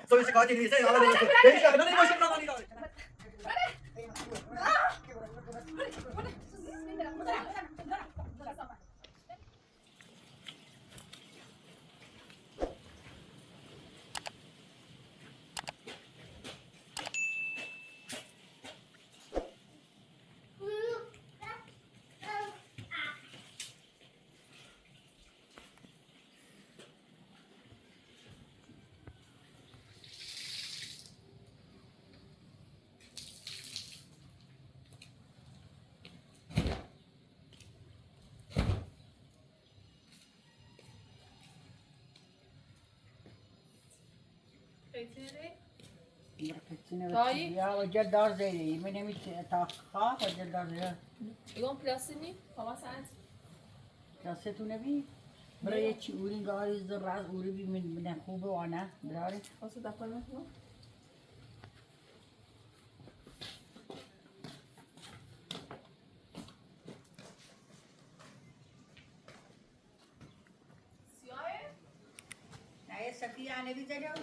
Soy şikayetçi değilse yalan olmasın. Benim şikayetime ne başım lan? Ya hoca dar değil. Benim hiç takha hoca dar ya. يوم بلاسيني خلاص عادي. Kasetu nebi. برای چی اوری گاری زرعت اوری بی من خوبه و نه برای واسه دفعه نه. نه سفی آنه بی زجاج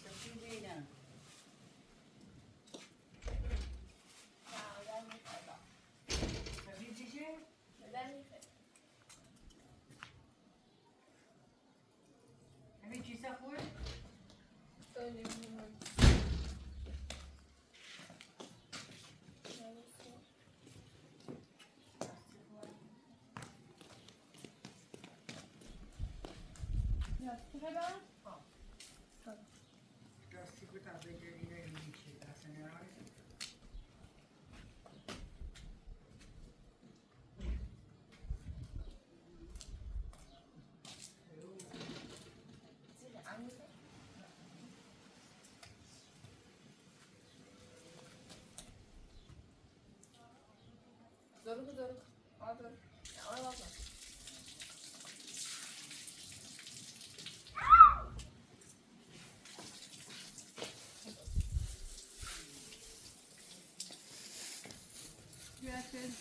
سفی بینا سفی چیشه همین چیزا خوبه Doruk. Hadi. Ya Allah. Gerçekten.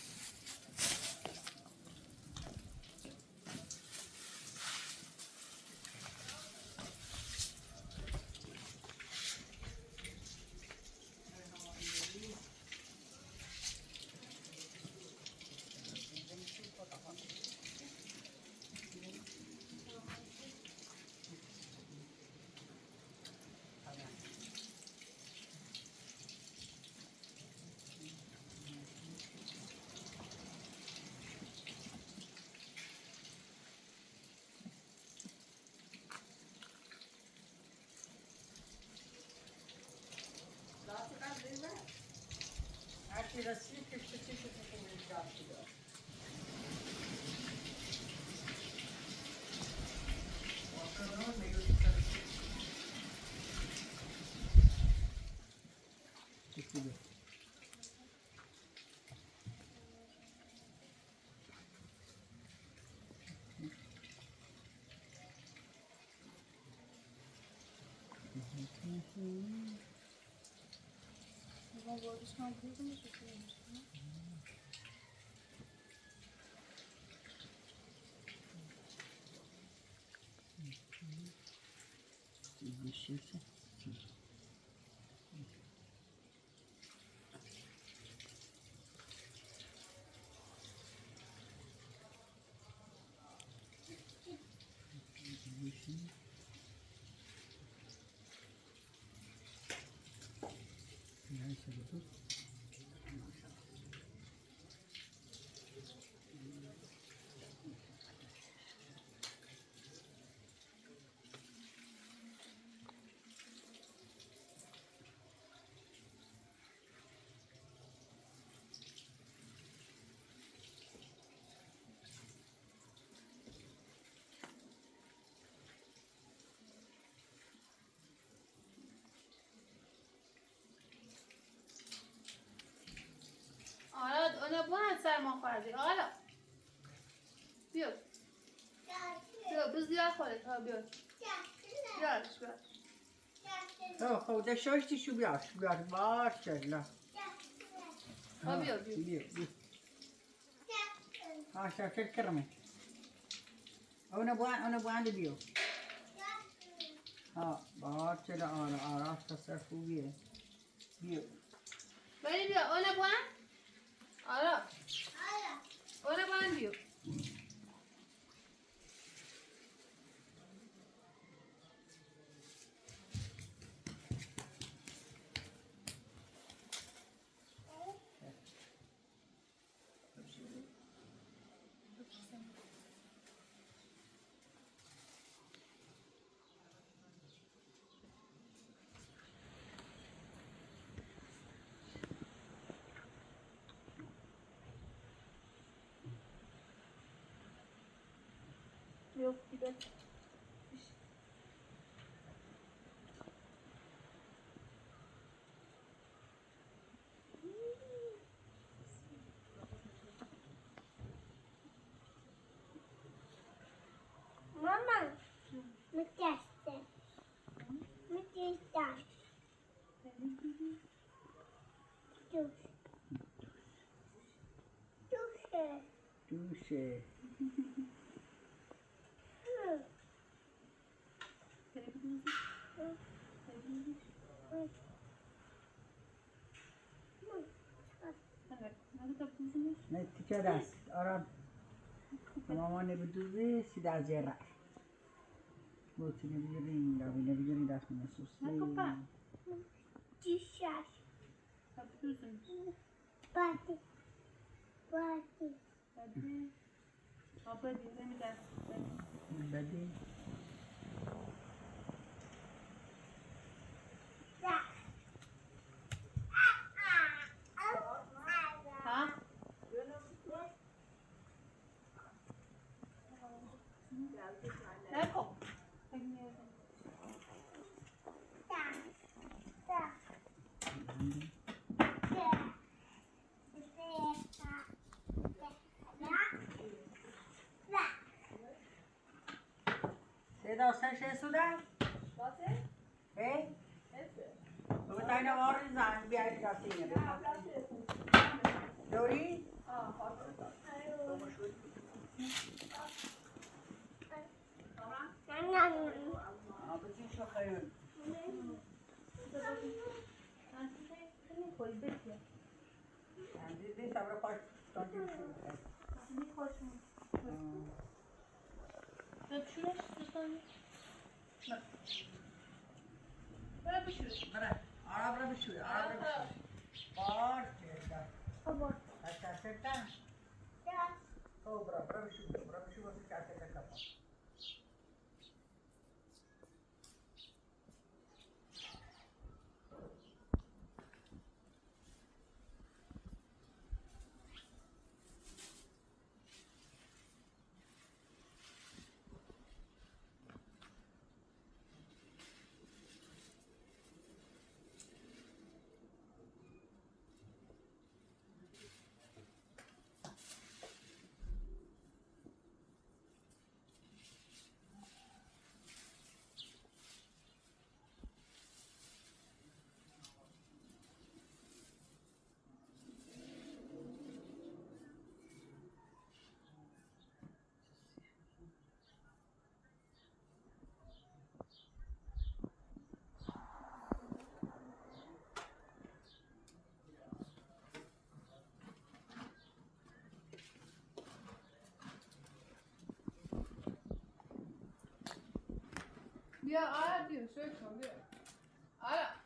Herkes rası kıştı Ona bulan سرما خوردی حالا بیا بز دیار خودت ها بیا بیارش خب شوشتی شو بیار باشه لا ها بیا بیا Lascia cercarmi. Una buona di più. बहुत चला और रास्ता से खूबी है ये Beni diyor, o ne bu an? Ara. O ne bu an diyor. Yok gibi. Mama, mi testa. Mi testa. Tuxe. Tuxe. Metti c'è adesso, ora la mamma ne vedo si da zera. Boti ne vigirin da ne susi. Tixas. Yapıyorsun. Bate. Bate. Hadi. Abla diyor, ne der? Vedi? Ha? Ne kok? Seda sen şey suda? Hey? तो बताइए ना और इंसान भी आई जाती है डोरी हाँ बच्ची शो खाए दीदी सबरे पास Böyle bir şey. Bırak. Arabra bir şey. Arabra bir şey. Bağır. Aşağı sekten. Oh bırak. Bırak bir şey. Bırak bir şey. Bırak bir şey. Aşağı sekten. Diyor, ara diyor, şöyle diyor. Ara.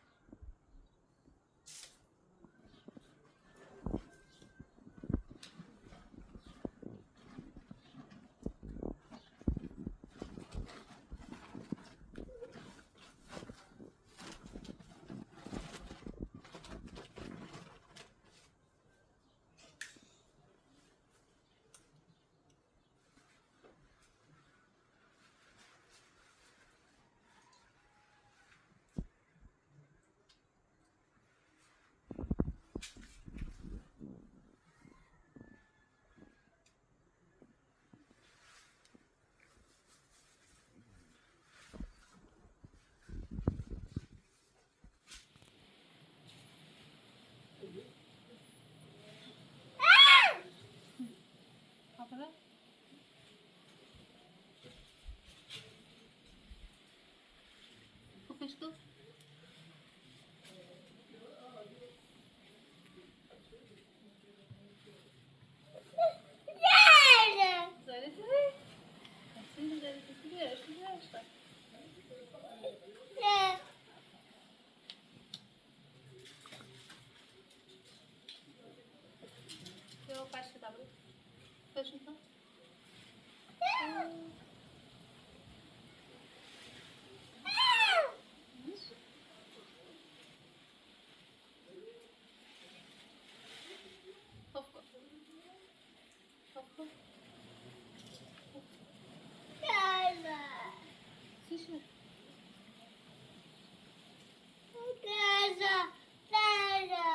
Dada. چی شد؟ Dada. Dada.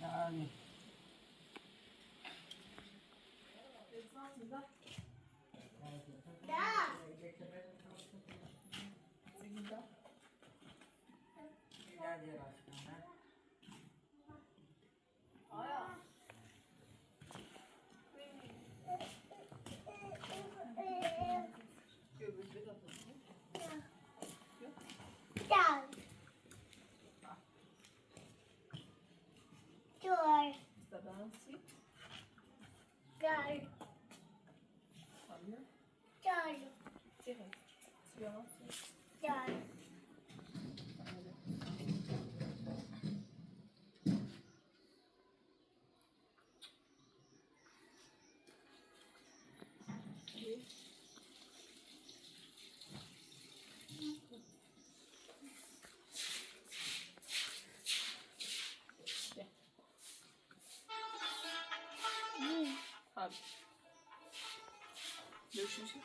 Yani. Da. Da. Dur. Dur. Dur. Dur. Abi. Görüşürüz.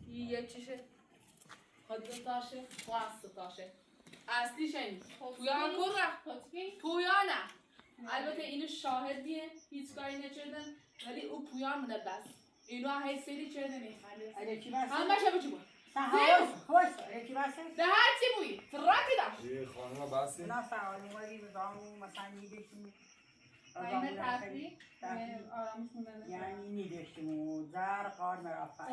یه چیشه خودت داشه واسه داشه اصلیش این پویان کرد پویانه البته اینو شاهدیه هیچ کاری نکردن ولی او پویان مونه بس اینو هی سری چرده میخنده Areki versin. هم باشه بچه بود Sen hoş. Areki versin. ده هر چی بویی فراتی داشت یه خانم بسی Nasıl اومدی به دامو مثلا میدیشیم. این تفریح آرامش موندن یعنی میدیشیم و زر قار مرافع.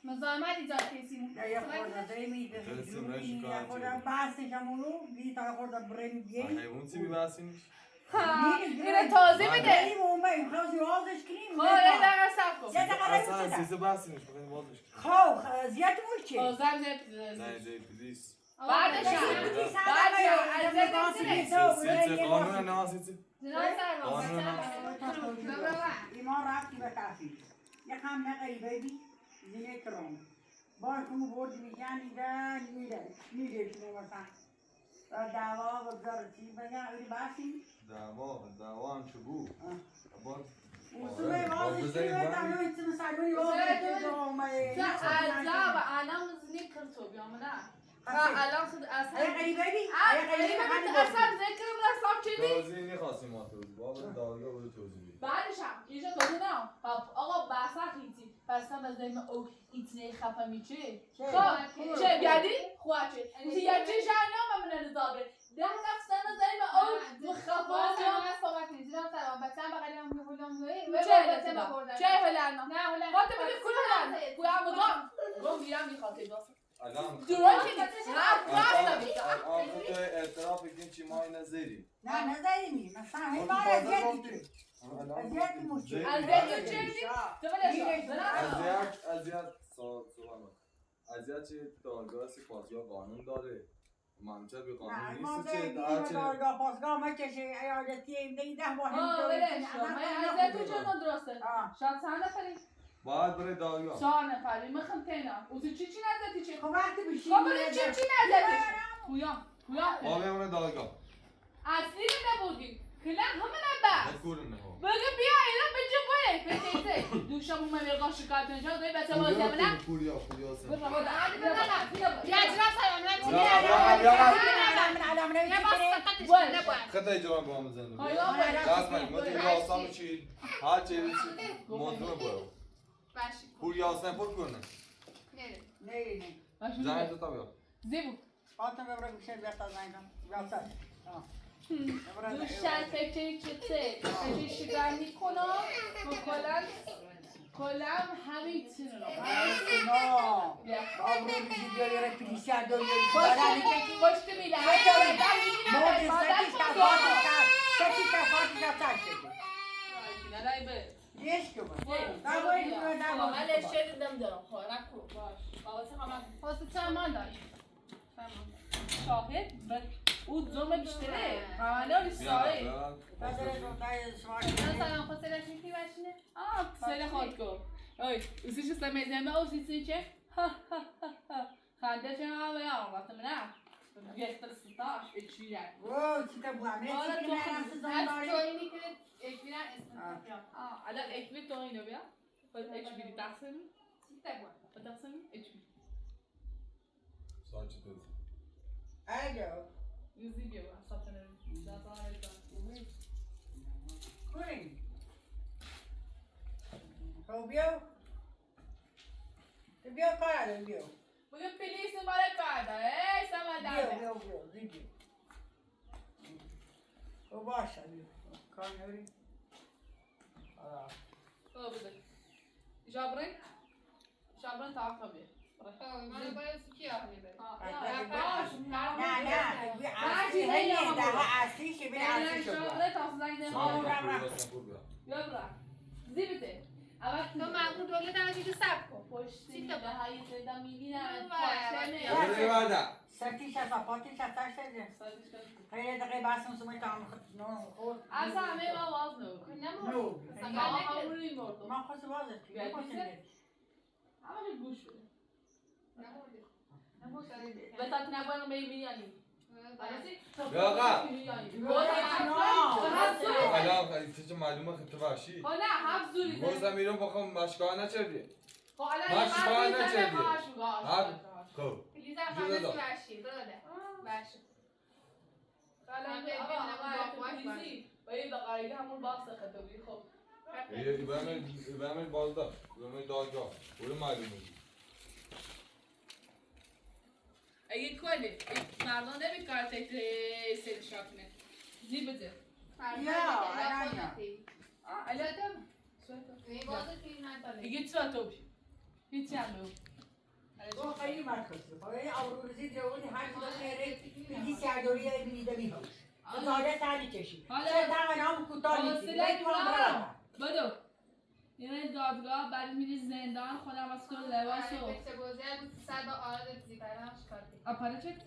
مزاحمت ایجاد کسی یا یه خورده زیمی دستیم یا خورده بحثش همونو بی تا خورده بریم بیایی. حیوان چی میبسینش؟ اینو تازه میده بریم اون بریم خواست یوازش کنیم. خب یه دقیقه سب کن یه دقیقه اصلا سیزه بسینش بخواهیم بازش خب زیاد بود چی؟ تازه نه جای پلیس بعدش سیزه قانون نه سیزه ایمان رفتی به کافی یکم نقیبه بی زینه کرم باید کنو برد میگن ایده میده شما مثلا و دعوا بگذار چی بگن اولی بحثی دعوا هم چه بود اصوله بازش کنی بایدن نوی چه مسئلونی بازش کنی عذاب الان زنی کرتو بیام نه الان خود اصلا قریبه بی اصلا ذکر رسام چی نیست توضیح نخواستیم ما توضیح بابا دادگاه بود توضیح بدیم بعدش هم اینجا توضیح نه آقا بحثا خیتی پس هم از دیم او ایتنه خفه میچه خب چه بیادی؟ خواه چه یه چه جانم من نزابه 10 نفسن از دیم او مخفه چه هلنا نه هلنا خاطر بگه کل هلنا کویا مدام گم بیرم میخواته داست الان درست که الان تو اعتراف بگیم چی ما اینا زیریم نه نزدیمی مثلا همه اذیت میکنی اذیت میکنی اذیت چه میدی؟ اذیت سوال اذیت چه دادگاه پاسگاه قانون داره منطق به قانون نیست چه دادگاه پاسگاه مکشه ایالتی این 10 ماه ولش کن اذیت تو چه درسته شاید چند نفری باید بره دادگاه 4 نفری میخوام تینا او چی نزدی چی خب وقتی بشی خب بری چی نزدی پویا ما بره دادگاه اصلی نبودی کلا همه نبا نکورم نه بگه بیا اینا بجا باید بسیته دوشم اومد میرگاه شکایت نشد دوی بسه باید زمینه پوریا برو بود عادی بدن یا اجرا سلام خطا اجرا با هم زنده خیلی دست من ما دیگه آسام چی هر چی موضوع برو باشی پوریا آسان پر کنه نه زنگ تو تا بیا زیبو فاطمه ببره گوشه بیاد تا زنگم دوشن فکر چته فکر شگرنی کنم کلم همین چیز رو پشت میدم شاهد او ظلم بیشتره حالا سایه سلام خود سلام می‌کنی باشینه سیل خود کن اوی اوزیش سمیزمه اوزیسی چه خنده چه ها بیا وقت منه گستر ستاش اچوی رد الان اکوی تو اینو بیا باید اچ بیری تقسیمی تقسیمی اچ بیری ساعت چی توزی یوزی بیا با ساعت نمی بیا کار بیا بگه پلیس مال کرده ای سمدر بیا او باشه بیا کار نوری او بده جابرین تاقا بیا من باید کی آخری بری اصلیش بین جابرین تاقا زنگ بیا برا زیبته تو مقبول دولت همه سب کن پشت میده هایی زیده میبینم سرتیش از پاتیش از تاش دیگه خیلی دقیقه بحثم سومی تمام خورد از همه ما باز نو همونی مردم ما خواست بازه همه گوش بده بسات نبایم میبینیم الان چه معلومه خط وحشی نه هفت زوری گفتم میرم بخوام مشکا نچردی مشکا نچردی خب لیزا خانه باشی بروده باشه باید دقایقی همون باکس خطابی خب ایبامل بالدا ایبامل دادگاه برو معلومه اگه کلی مردان نمی کارت سری شاکنه زی بده الادم اگه تو تو بی هیچی هم او خیلی مرکزه خیلی آوروزی جوانی هر چیز خیره بگی سردوری بینیده میهوش زاده تانی کشی چه دمن هم کوتاه نیستی بدو یعنی دادگاه بعد میری زندان خودم از کل لباس و اپاره چه؟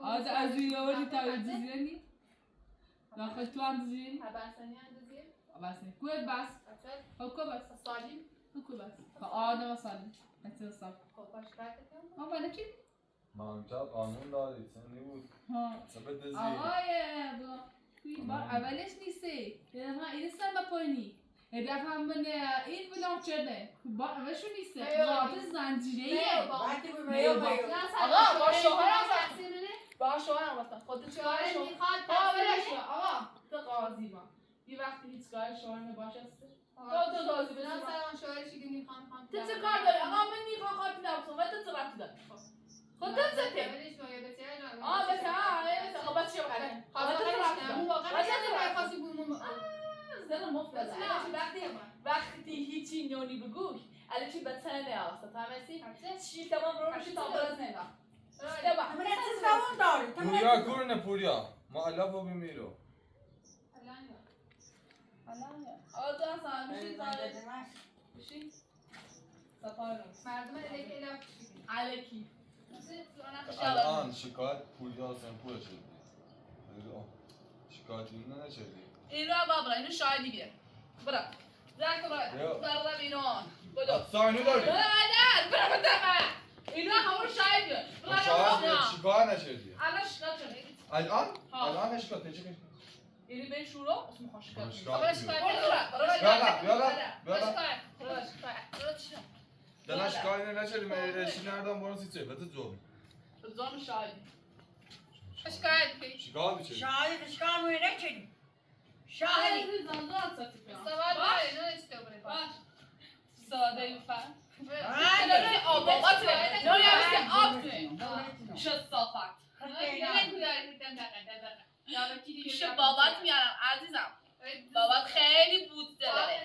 آده از روی آوردی تا جزیره نی؟ داخل تو هم جزیره نی؟ بسنی کویت بس؟ خب کو بس؟ کو بس؟ آدم سالم حتی سال بله چی؟ مهمتر قانون داری سنی بود سبت دزی آقای توی بار اولش نیسته یعنی ما این سر با پایینی هم بنه این بلام چرده با همشون نیسته رابط زنجیریه وقتی بود میو آقا با شوهرم با شوهرم بستم خودت شوهر شوهر میخواد آقا تو قاضی ما یه وقتی هیچ کار شوهر نباشه تو قاضی نه بسیم سلام شوهرشی که میخوام تو چه کار داری؟ آقا من میخوام خواهد نبسم و تو چه رفتی داری؟ خود تو چه تی؟ بسه خب بس چه بکنه؟ خواهد تو رفتی داری؟ زن مفرد وقتی هیچی نونی بگوی علی چی بتنه آستا تمسی چی تمام رو میشه تا باز نگاه من چه زبون داری؟ پوریا کورنه پوریا معلف رو بمیرو آقا تو اصلا میشی داره میشی سفار مردم علیه علکی الان شکایت پوریا سنپور شدی شکایت اینو نشدی اینو بابا اینو شایدی بیه برا زنگ برا اینو بدو ساینو داری برا بدم اینو همون شاید بیه شکایت نشدی الان شکایت شده الان شکایت چه اینو به شروع اسم خوش شکایت دلش کاری نشدی من اشی نردم برون سی چه بده زوم زوم شاید شکایت چه شاهد اشکال موی نچنی شاهد زندان ساتی کنم باش ساده این فهم آبات نه یه آب توی شد صافت پیش بابات میارم عزیزم بابات خیلی بود داره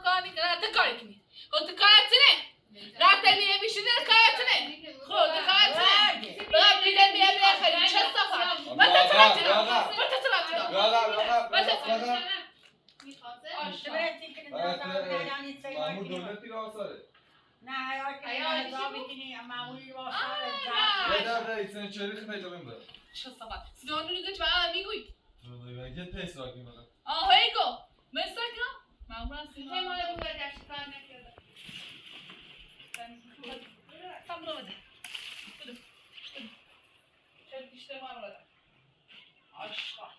کار میکنه تو کاری کنی خود تو کارتونه رفته میه بیشیده کارتونه خود تو کارتونه برم دیده میه بیه خیلی چه صافت من تو سرعتی دارم من تو سرعتی دارم معمول دولتی را آساره نه یا که نگاه میکنی معمولی با یه در رئیسن چریخ پیدا بمبر چه صافت سیدانو نگوش بقیل میگوی یه تیست راکی بده هیگو مثل کنم معمولا سیدانو Tam bulamadım. Buldum. Şöyle dişlerimi almadan. Aşağı.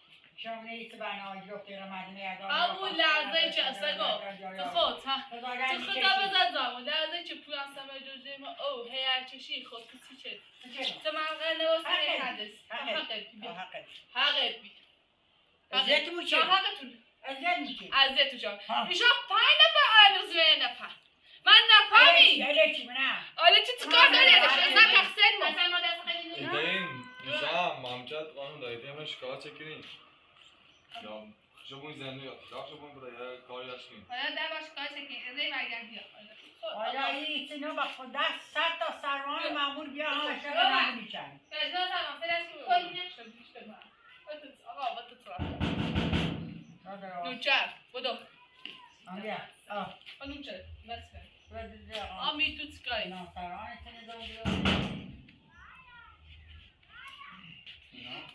شما نیست برنامه رو که رمضان همون لحظه که اصلا تو خود ها تو خود بزدم اون لحظه که پویان سمه جوزه ما او هیار چشی خود کسی چه تو منقل نواسته حدث حقت بی ازیت موچه حقتون ازیت میکنی ازیت جان ایشا 5 نفر آنوز و نفر من نفهمی الکی منم آله چی تو کار داری اصلا تقصیر ما ایدین ایشا مامچت قانون دایده همه شکایت چکنی یا شبون زنده یا شبون بوده یا کاری هستیم حالا در باش کار چکی ازای برگرد بیا حالا این سینو با خود 100 تا سروان معمول بیا همه شده نمی میشن فرزا سلام فرشتی کلی شد دیشته من آقا با تو طرف نوچر بدو بیا نوچر نسکن آه می تو تکایی نه سروان سینو دو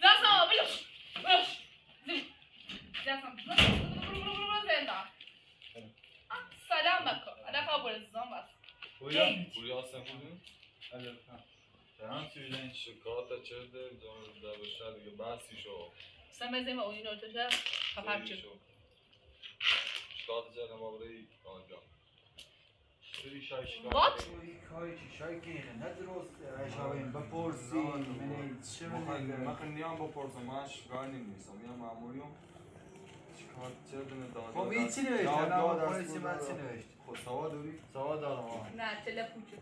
دستم بیش دستم زندان سلام بکن انا قبول الزام بس پوریا سنپور تمام سویلن شکایت چرده در بشه دیگه بحثی شو سمزیم اونی نوتشه خفر چه شکایت چرده ما برای آنجا سوی شای شکایت What? کاری که شای که ندرست شایم بپرسی من چه من خیلیام بپرسم من شکایت نمیستم میام معمولیم شکایت چرده داده خب این چی نوشته؟ نه پلیسی من چی نوشته؟ خب سوا داری؟ سوا دارم نه تلفوچه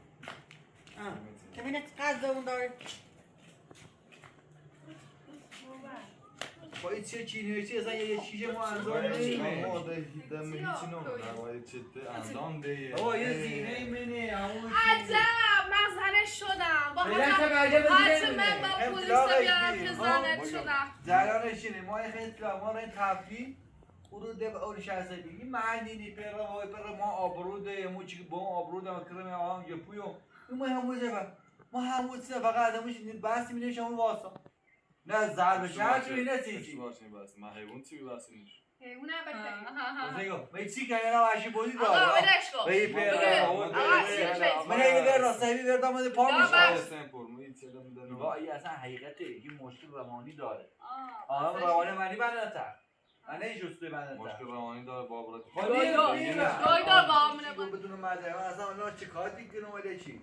که من قصد اون داره با این چی نوشته اصلا یه شیشه ما انجام نمیدیم ما ده هیچی نمونه باید چه اندام ده بابا یه زینه منه همون عجب من زنش شدم با حتی من با پلیس بیارم که زنت شدم جریانش اینه ما این خیلی ما این تفریح حدود به اول 60 بگی معنی پر ما آبروده مو چی با آبروده ما کرم هم یه پویو ما همون جبه ما همون چیزا فقط همونش بس میشه شما واسه نه ضرب شهر چی نه چیزی باشه بس من حیوان چی بس نیست اون البته دیگه من چی کنه نه واشی بودی آقا داره ولش کن به پر آقا من یه در راستایی بردم من پا بس. میشه سنپور می چه با این اصلا حقیقته این مشکل روانی داره آدم روانی معنی بنده انا جوستوی بنده مشکل روانی داره بابرات. دایدار با همونه با بدون مدرک اصلا اونا چه کاری کنم ولی چی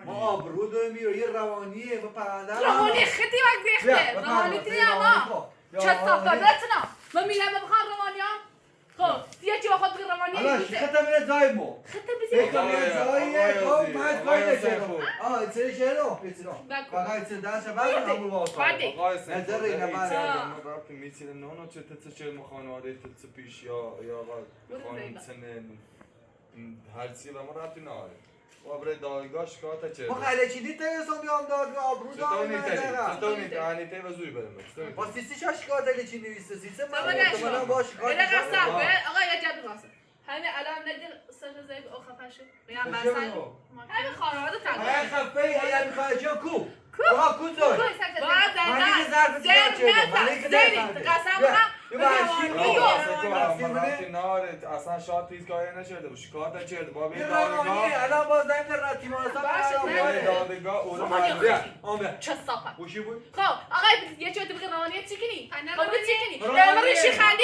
ما آبرو داریم میره یه روانیه ما پرنده روانی خیلی وقت ریخته روانی تیانا چه صفتاتنا من میرم بخوام روانی ها خب دیگه چی بخواد بگه روانی حالا نیسته خطه میره جای ما خطه بزید خطه میره جاییه خب من کاری نشدم چه چرا فقط چه دست بعد همون واسه آقای نظر اینه من ما رابطه میتونه نه چه چه خانواده تت پیش یا آقا خانم سن هر چی و ما رابطه نداره و برای دادگاه شکایت چه ما خیلی چی دیت هستم بیام دادگاه آبرو دارم چطور میتونی ته و زوی بریم با سیسی چه شکایت چی نویسه سیسه من من با شکایت اینا قصد آقا یه جد واسه همین الان ندیر سر زیب او خفشه میگم مثلا همین خانواده های تنها خفه ای میخواد جو کو آقا کو دار باید من دیگه ظرف دیگه چه من دیگه قسم اصلا شاید پیز کاری نشده شکایت نشده با بی روانیه الان باز داریم در راتی ما دادگاه اون چه صافت خوشی بود خب آقای یه چوتی بگه روانیه چی کنی؟ خب چی کنی؟ من ریشی خندی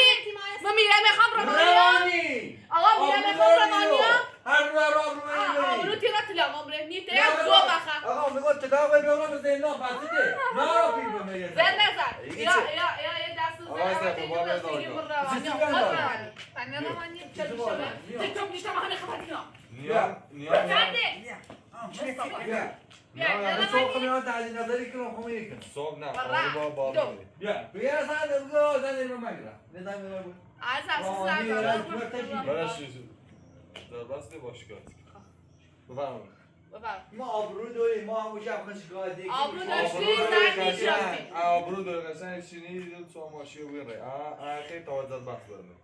من میرم میخوام روانی آقا میرم میخوام روانی هر رو آقا تیرا تلام عمره نیته یا دو بخم آقا میگم تداوی بیارم به زندان بسیده نه پیر به میگه زن نزن یا یه دست زن روانی چه میشه؟ تو میشه همه خبرتی ها بیا صبح میاد تعلیم نظری کنم خب میگم صبح نه با بیا اصلا بگو زن رو مگرم نظام میگم از برش در بسته باش کرد بفرمایید ما آبرو داریم ما همون شب خوش گادی آبرو داشتی زن میشرفتی آبرو داره قشنگ شینی دو تو ماشی بگیره خیلی توجه بحث برم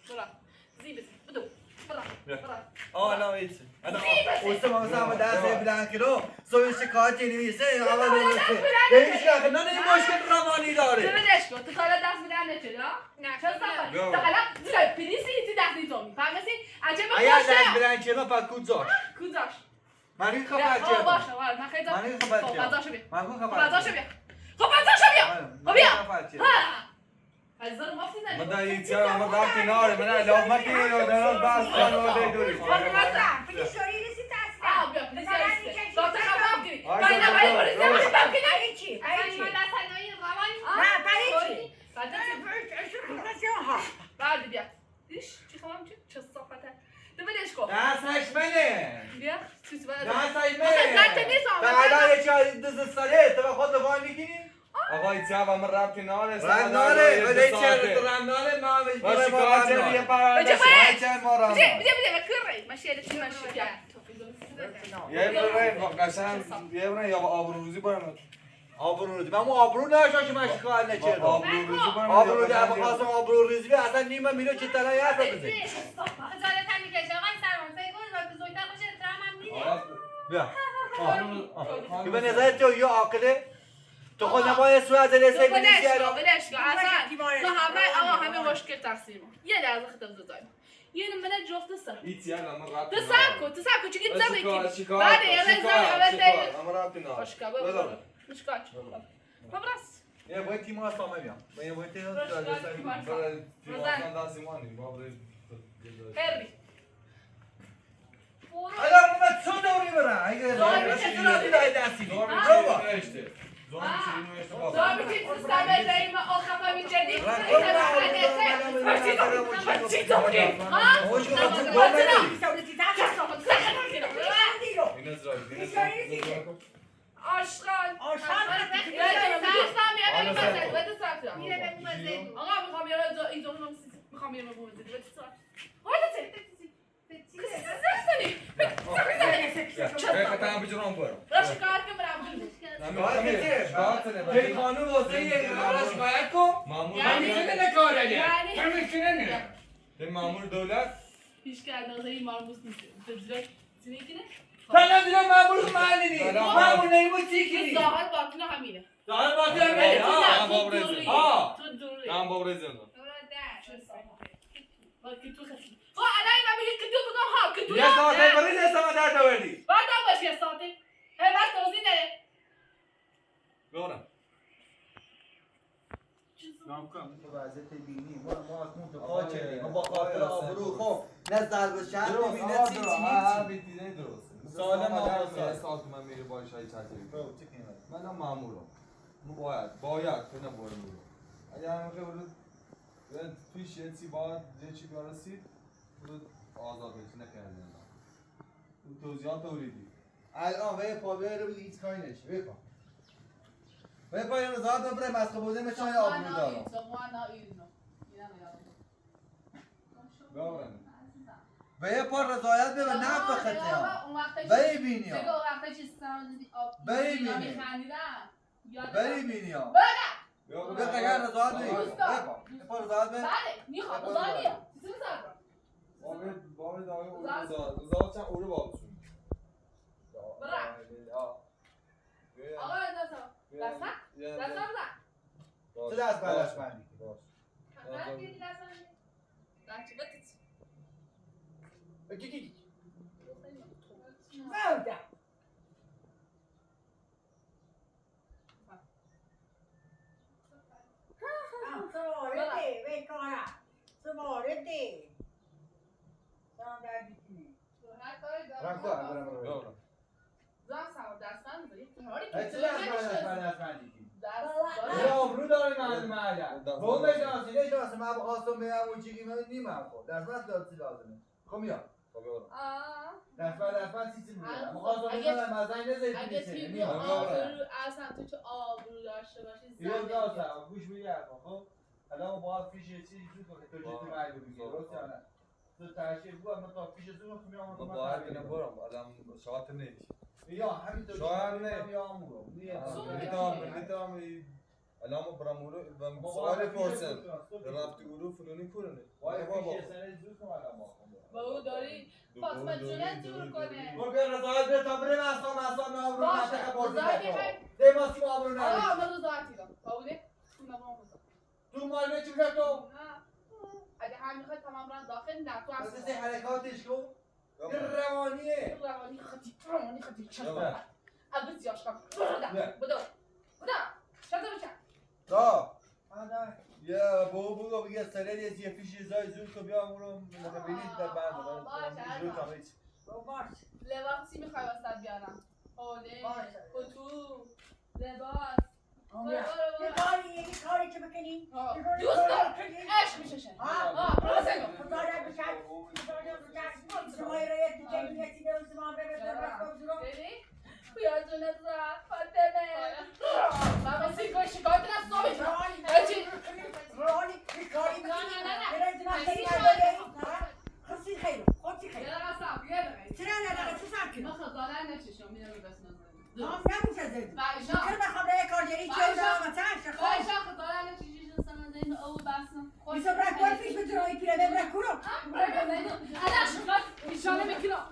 برا زیبت بدو برا نه ایت انا واسه ما مثلا دست بلند کردم سوی شکایتی نویسه آقا نویسه نمیشه که نه مشکل روانی داره چرا تو حالا دست میدن نشد نه چرا تو حالا زیر پلیسی تی دست نیزومی فهمیسی عجب ایا باشه دست بلند کردم پس کجاش کجاش من این خبر کردم باشه من خیلی من این خبر کردم بازاشو بیا من این خبر بازاشو بیا خب بازاشو بیا بیا از زن مافی زنی من دایی چرا من رفتی ناره من الان ما که دارم بحث خانواده دوری پلیسوری رسی تاستا بیا پلیس رسی تو خبر کنی کاینا باید پلیس خبر کنی ای چی ای چی من دستانوی روانی نه پای چی بعد بیا دیش چی خواهم چه صافته تو بدش کن دستش منه بیا چیز بعد دستش زنت منه نیست تا الان یه چای دست ساله تو خود وای میگیری آقای چه و من رفتی ناره رنداره ولی چه رنداره ما باش شکایت چه یه پرنده چه ما رنداره بیا کره ماشي چی ماشي یه بره قشنگ یه بره یا آبروریزی برم آبرو ریزی من آبرو نشاشی من شکایت نکردم آبروریزی برم آبرو ریزی اما خواستم آبرو ریزی اصلا نیمه میره که تلایی حرف بزنی خجالت هم میکشه آقای سرمان فکر کن و بزرگتر باشه احترام هم میده بیا که به نظر تو یه عاقله تو خود نباید سوات لسه بلیسی الان بلش کن اصلا همه مشکل تقسیم یه لحظه خطم زدایم یه من جفت سر ایتی الان من رفتی تساكو چی گیت زدی کی شکایت بعد یه لحظه اول اما رفتی ناره مشکل خبرس یه باید تیم هست آمه بیام من یه باید تیم هست برای تیماتان دستی مانی ما برای هربی الان من چون دوری برم اگه چطور آتی دای دستی زور برو نوشته زور نوشته تو میگی سیستم زایی ما آخفا می جدی این از رای آشغال میره به موزه آقا میخوام یه ایزون میخوام یه موزه دیگه خطا بجرام برم راش کار که برام که قانون واسه یه قرار شکایت کن این مامور دولت پیش که اندازه این مارموس نیست درجه چی کنه فعلا دیگه مامور محلی نیست مامور نمیمون چی کنی ظاهر باطن همینه ظاهر باطن همینه هم بابره زنده باقی تو خستی الان من میگه که تو بگم ها که تو یه ساعته بریز استما در دوردی بعد هم باشه یه ساعته بعد توضیح نده ببرم کن تو وضعیت بینی ما از اون تو آقای- خاکه ما با خاطر آقای آبرو حسن. خب نه ضرب شهر درست ببینه آقا چی درست چی بیتیده درسته سالم مثلا آقا میره سال. سال تومن میره باش های چطوری خب چه قیمت منم مامورم باید تو نباید میره اگر همه خیلی پیش یه چی باید یه چی برسید برود آزادش نکردن تو توضیحات توریدی الان وی پا بره بود هیچ کاری نشه وی پا وی پا یه رضایت ببره مسخه بوده میشن یا آبرو دارم ببرن وی پا رضایت ببره نه بخطه ها وی بینی ها بری بینی ها وی قگر رضایت ببره وی پا رضایت ببره بابی دایی اولو داد چند اولو بابشون چه دست برداشت بندی کی موده سوارده وی کارا سوارده سلام در بیتونه رفته برم ببرن چه دست برداشت بندی دست یه آبرو داره مردم معدن تو بشناسی نشناسی من بخواستم بگم اون چیزی من نیمم خب دست من داد چی لازمه خب بیا خب ببرن دست من چیزی میگم بخواستم بگم مزنی نزدی اگه میشه توی میام آبرو اصلا تو چه آبرو داشته باشی یه زن داستم گوش میگم خب الان باید پیش یه چیزی تو کنه تو جدی مرگ بگیر درست یا نه تو تشریف بود من تا پیش تو رو میام با باید نبرم الان شاعت نیست یا همین تو شاید نه. یا امورو میتونم الان ما برم اولو سوال پرسن رفتی اولو فلانی کنه وای بابا پیش سنه زود کن الان با او داری فاطمه جونت دور کنه خب بیا رضایت به تا بره مسا می آبرو باشه. نشه بازی رضایت نکن می‌خوای؟ دیماسی با آبرو آقا نشه من رضایت میدم قبوله؟ نمام رضایت. تو مال چی بگه تو نه. اگه هم میخواد تمام راه داخل نه تو پس از این حرکاتش کن روانیه روانی خطی چه ببر. اول زیاش کن بیا. بدو چطور میشه دا آدار یا بابا بگه سره یه پیش زای زود تو بیا امورو ببینید در برنامه زود تا هیچ باش لباس چی میخوای واسه بیارم حوله باشه. کتو لباس یه کاری که بکنی دوست دارم عشق میشه شن بسنگو خدایا بشد شما رایت تو جمعیتی به زمان ببین بیا جونت را فاطمه بابا سیگار شکایت از صبح رانی کاری نه، نه، نه، نه. برای زمان خیلی خیلی شاید. نداری خودی خیلی خودی یه خیلی دقیقه صبر یه دقیقه چرا نداره چه سر ما کنم خزانه نچشم میدم رو بس نزدیم هم نموشه زدی بایشا چرا بخوام رای کارگری چه دارم تنش خواهش بایشا خزانه نچشم جنسان نزدیم او بسن بیسو برک بار پیش به جرایی پیره ببرک کنم انا شکلات ایشانه میکنم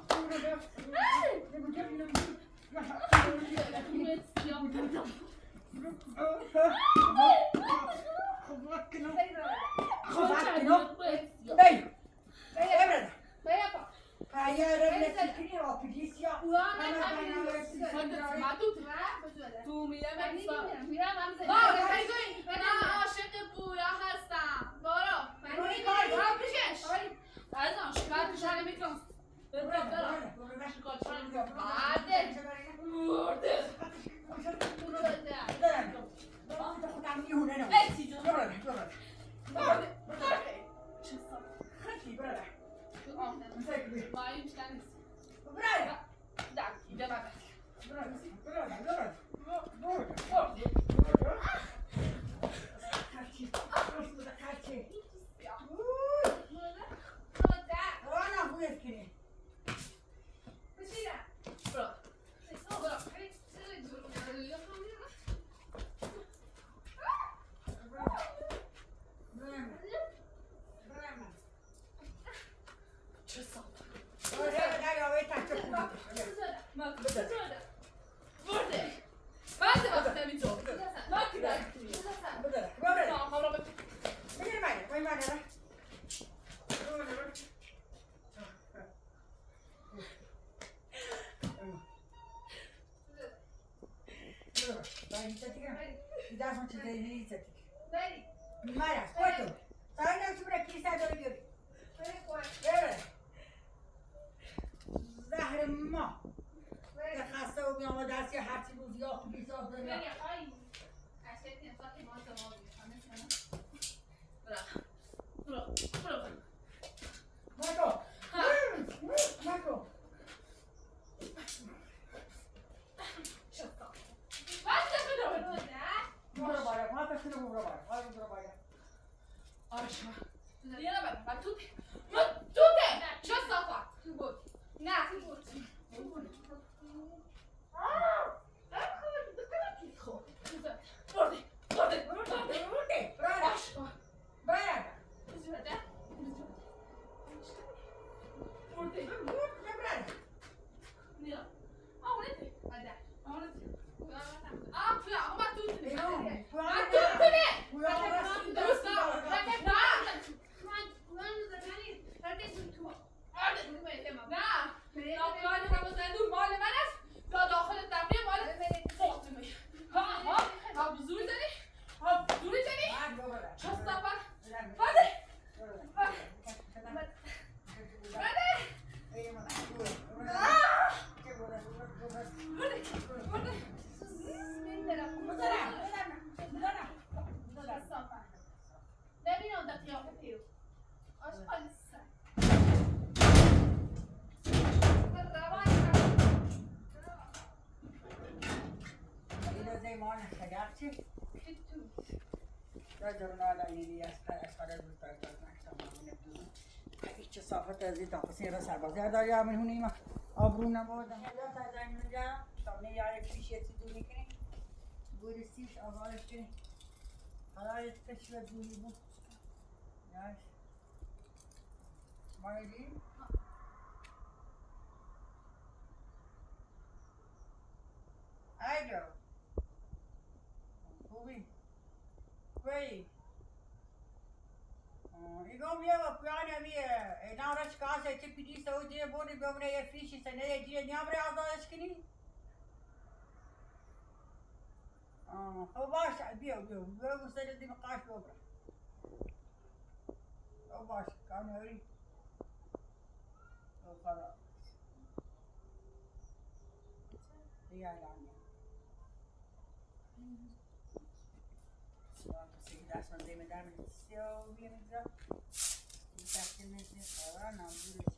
بی ببرد Kaya revne fikri o pilisi ya. تو میره میرم بابا خیلی من عاشق بویا هستم برو روی کاری. برو پیشش عزیزم شکایتش نمیکنم برو شکایتش نمیکنم عادل مرده اسی جون مرده چه سال مایی بیشتر نیست در اینجا ببر چه سال برده بعد وقت نمیتون ما که در خبر بکنم مرد خودتو سعی نمشی بره کیسه داره گیری بره زهر ما که خسته و بیام و دستی هرچی روزی ها خوبی ساز دنیا مکو مکو برو باید ما تشکیل برو باید آرشما دیگه نبرم و توته چه صافت تو بود نه تو بود صافت از این تاقسی را سربازی داری همین هونی ما آبرو نبودم هلا تا زنگ نجا سامنه یاره پیش یه چیزی میکنی بوری سیش آوارش کنی حالا یه تشوه دوری بود یاش ما یدیم ایجا خوبی خوبی ایگو بیا با پیانه بیه اینا را چکاسه چه پیدی سعودی بودی بمونه یه فیشی سنه یه جیه نیام را آزادش کنی خب باش بیا بسر دی مقاش ببرا خب باش کام هوری خب خلاص دیگه الان دست من دیمه در من سیاه بیه میگذار این تحت مثل خورا نامزورش